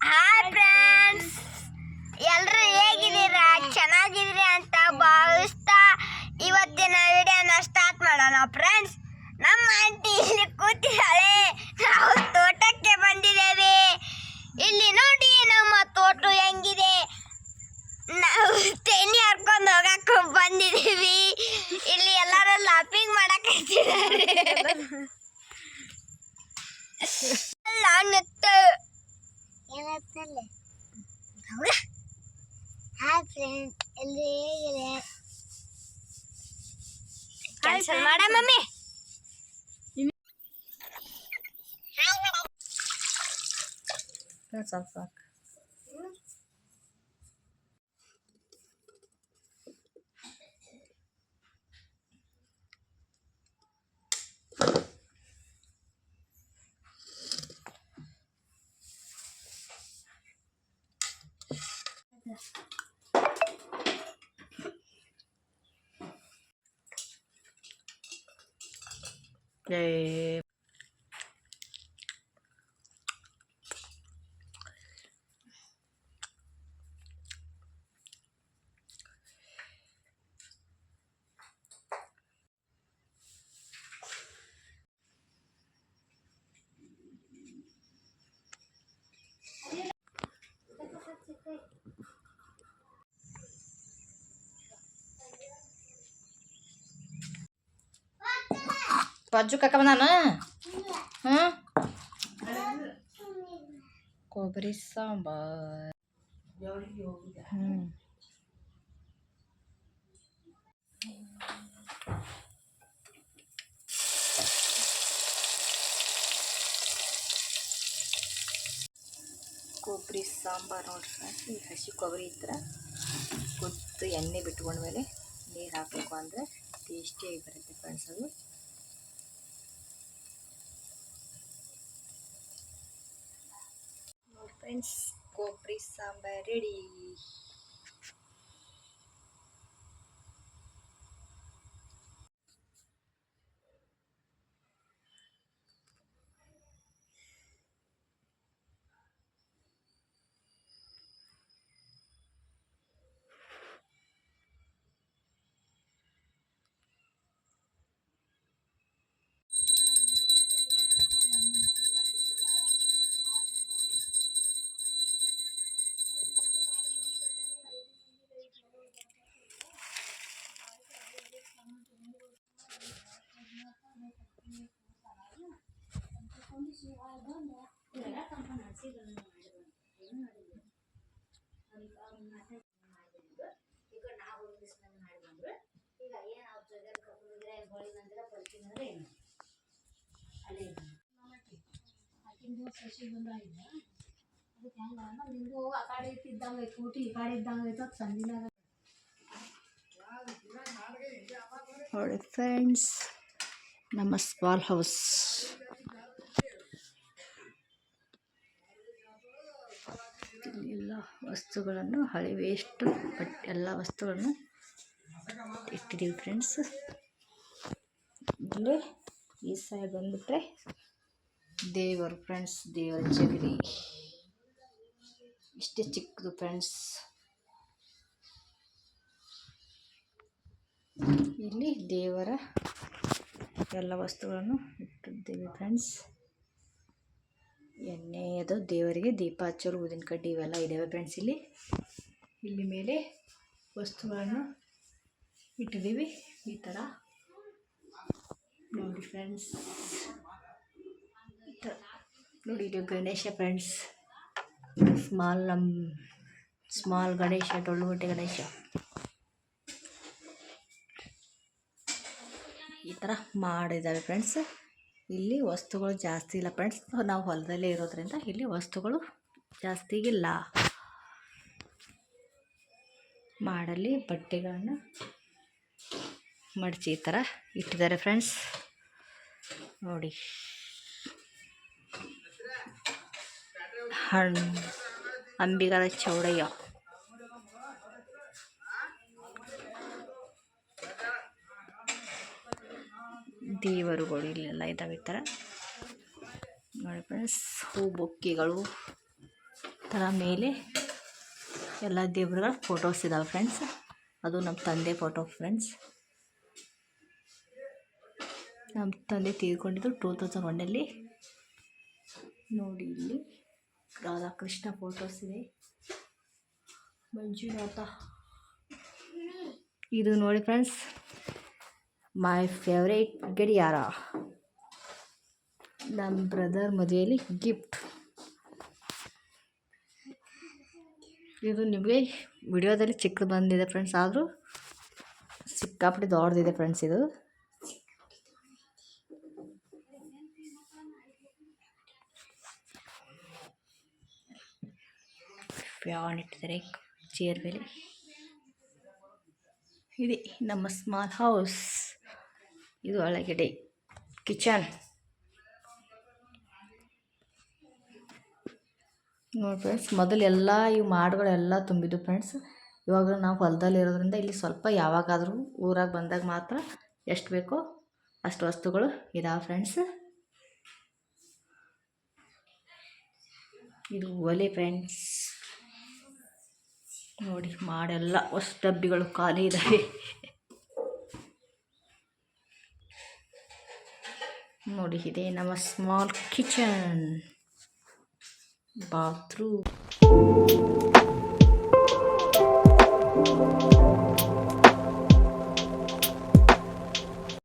Hi friends, ಎಲ್ಲರೂ ಹೇಗಿದ್ದೀರಾ? ಚೆನ್ನಾಗಿದ್ದೀರಿ ಅಂತ ಭಾವಿಸ್ತಾ ಇವತ್ತಿನ ವಿಡಿಯೋನ ಸ್ಟಾರ್ಟ್ ಮಾಡೋಣ. ಫ್ರೆಂಡ್ಸ್, ನಮ್ಮ ಆಂಟಿ ಇಲ್ಲಿ ಕೂತಿದ್ದಾಳೆ. ನಾವು ತೋಟಕ್ಕೆ ಬಂದಿದ್ದೇವೆ. ಇಲ್ಲಿ ನೋಡಿ ನಮ್ಮ ತೋಟ ಹೆಂಗಿದೆ. ನಾವು ತೆನಿ ಹರ್ಕೊಂಡು ಹೋಗಕ್ಕೆ ಬಂದಿದ್ದೀವಿ. ಇಲ್ಲಿ ಎಲ್ಲರೂ ಲಾಫಿಂಗ್ ಮಾಡಕ್ಕೆ ಹಾಯ್ ಫ್ರೆಂಡ್ಸ್, ಎಲ್ಲರೂ ಹೇಗಿದೆ? ಕ್ಯಾನ್ಸಲ್ ಮಾಡ ಮಮ್ಮಿ. ಸಾಕು ಪಜ್ಜು ಕಾಕ ಬಂದಾನ. ಕೊಬ್ಬರಿ ಸಾಂಬಾರ್. ಕೊಬ್ಬರಿ ಸಾಂಬಾರು ನೋಡ್ರಿ. ಈ ಹಸಿ ಕೊಬ್ಬರಿ ಇದ್ರೆ ಕೊತ್ತು ಎಣ್ಣೆ ಬಿಟ್ಕೊಂಡ್ಮೇಲೆ ನೀರು ಹಾಕಬೇಕು ಅಂದರೆ ಟೇಸ್ಟಿಯಾಗಿ ಬರುತ್ತೆ ಫ್ರೆಂಡ್ಸ್. ಅದು ನೋಡಿ ಫ್ರೆಂಡ್ಸ್, ಕೊಬ್ಬರಿ ಸಾಂಬಾರ್ ರೆಡಿ. ನೋಡಿ ಫ್ರೆಂಡ್ಸ್, ನಮ್ಮ ಸ್ಮಾಲ್ ಹೌಸ್. ಎಲ್ಲ ವಸ್ತುಗಳನ್ನು ಹಳೆ ವೇಸ್ಟ್ ಬಟ್ ಎಲ್ಲ ವಸ್ತುಗಳನ್ನು ಇಟ್ಟಿದ್ದೀವಿ ಫ್ರೆಂಡ್ಸ್. ಇಲ್ಲಿ ಈ ಸೈಡ್ ಬಂದುಬಿಟ್ರೆ ದೇವರು ಫ್ರೆಂಡ್ಸ್, ದೇವರ ಜಗಲಿ ಇಷ್ಟೇ ಚಿಕ್ಕದು ಫ್ರೆಂಡ್ಸ್. ಇಲ್ಲಿ ದೇವರ ಎಲ್ಲ ವಸ್ತುಗಳನ್ನು ಇಟ್ಟಿದ್ದೇವೆ ಫ್ರೆಂಡ್ಸ್. ಎಣ್ಣೆ ಅದು ದೇವರಿಗೆ ದೀಪ ಹಚ್ಚೋರು, ಊದಿನ ಕಡ್ಡಿ ಇವೆಲ್ಲ ಇದ್ದಾವೆ ಫ್ರೆಂಡ್ಸ್. ಇಲ್ಲಿ ಮೇಲೆ ವಸ್ತುಗಳನ್ನು ಇಟ್ಟಿದ್ದೀವಿ ಈ ಥರ ನೋಡಿ ಫ್ರೆಂಡ್ಸ್. ನೋಡಿ ಇದು ಗಣೇಶ ಫ್ರೆಂಡ್ಸ್. ಸ್ಮಾಲ್ ಗಣೇಶ, ಡೊಳ್ಳುಗಟ್ಟೆ ಗಣೇಶ ಈ ಥರ ಮಾಡಿದ್ದಾವೆ ಫ್ರೆಂಡ್ಸ್. ಇಲ್ಲಿ ವಸ್ತುಗಳು ಜಾಸ್ತಿ ಇಲ್ಲ ಫ್ರೆಂಡ್ಸ್. ನಾವು ಹೊಲದಲ್ಲೇ ಇರೋದ್ರಿಂದ ಇಲ್ಲಿ ವಸ್ತುಗಳು ಜಾಸ್ತಿಗಿಲ್ಲ. ಮಾಡಲ್ಲಿ ಬಟ್ಟೆಗಳನ್ನು ಮಡಚಿ ಈ ಥರ ಇಟ್ಟಿದ್ದಾರೆ ಫ್ರೆಂಡ್ಸ್. ನೋಡಿ, ಅಂಬಿಗರ ಚೌಡಯ್ಯ, ದೇವರುಗಳು ಇಲ್ಲೆಲ್ಲ ಇದ್ದಾವೆ ಈ ಥರ ನೋಡಿ ಫ್ರೆಂಡ್ಸ್. ಹೂ ಬೊಕ್ಕೆಗಳು ಥರ ಮೇಲೆ ಎಲ್ಲ ದೇವ್ರಗಳ ಫೋಟೋಸ್ ಇದಾವೆ ಫ್ರೆಂಡ್ಸ್. ಅದು ನಮ್ಮ ತಂದೆ ಫೋಟೋ ಫ್ರೆಂಡ್ಸ್. ನಮ್ಮ ತಂದೆ ತೀರ್ಕೊಂಡಿದ್ದು 2001 ನೋಡಿ. ಇಲ್ಲಿ ರಾಧಾಕೃಷ್ಣ ಫೋಟೋಸ್ ಇದೆ, ಮಂಜುನಾಥ. ಇದು ನೋಡಿ ಫ್ರೆಂಡ್ಸ್, ಮೈ ಫೇವ್ರೇಟ್ ಗಡಿಯಾರ, ನಮ್ಮ ಬ್ರದರ್ ಮದುವೆಯಲ್ಲಿ ಗಿಫ್ಟ್. ಇದು ನಿಮಗೆ ವಿಡಿಯೋದಲ್ಲಿ ಚಿಕ್ಕದು ಬಂದಿದೆ ಫ್ರೆಂಡ್ಸ್, ಆದರೂ ಸಿಕ್ಕಾಪಟ್ಟೆ ದೊಡ್ಡದಿದೆ ಫ್ರೆಂಡ್ಸ್. ಇದು ಫ್ಯಾನ್ ಇಟ್ಟಿದ್ದಾರೆ ಚೇರ್ ಮೇಲೆ. ಇದೆ ನಮ್ಮ ಸ್ಮಾಲ್ ಹೌಸ್. ಇದು ಒಳಗಡೆ ಕಿಚನ್ ನೋಡಿ ಫ್ರೆಂಡ್ಸ್. ಮೊದಲೆಲ್ಲ ಇವು ಮಾಡುಗಳೆಲ್ಲ ತುಂಬಿದ್ದು ಫ್ರೆಂಡ್ಸ್. ಇವಾಗ ನಾವು ಹೊಲದಲ್ಲಿ ಇರೋದ್ರಿಂದ ಇಲ್ಲಿ ಸ್ವಲ್ಪ ಯಾವಾಗಾದರೂ ಊರಾಗ ಬಂದಾಗ ಮಾತ್ರ ಎಷ್ಟು ಬೇಕೋ ಅಷ್ಟು ವಸ್ತುಗಳು ಇದಾವೆ ಫ್ರೆಂಡ್ಸ್. ಇದು ಒಲೆ ಫ್ರೆಂಡ್ಸ್. ನೋಡಿ ಮಾಡೆಲ್ಲ ಹೊಸ ಡಬ್ಬಿಗಳು ಖಾಲಿ ಇದ್ದಾವೆ. ನೋಡಿ ಇದೆ ನಮ್ಮ ಸ್ಮಾಲ್ ಕಿಚನ್, ಬಾತ್ರೂಮ್.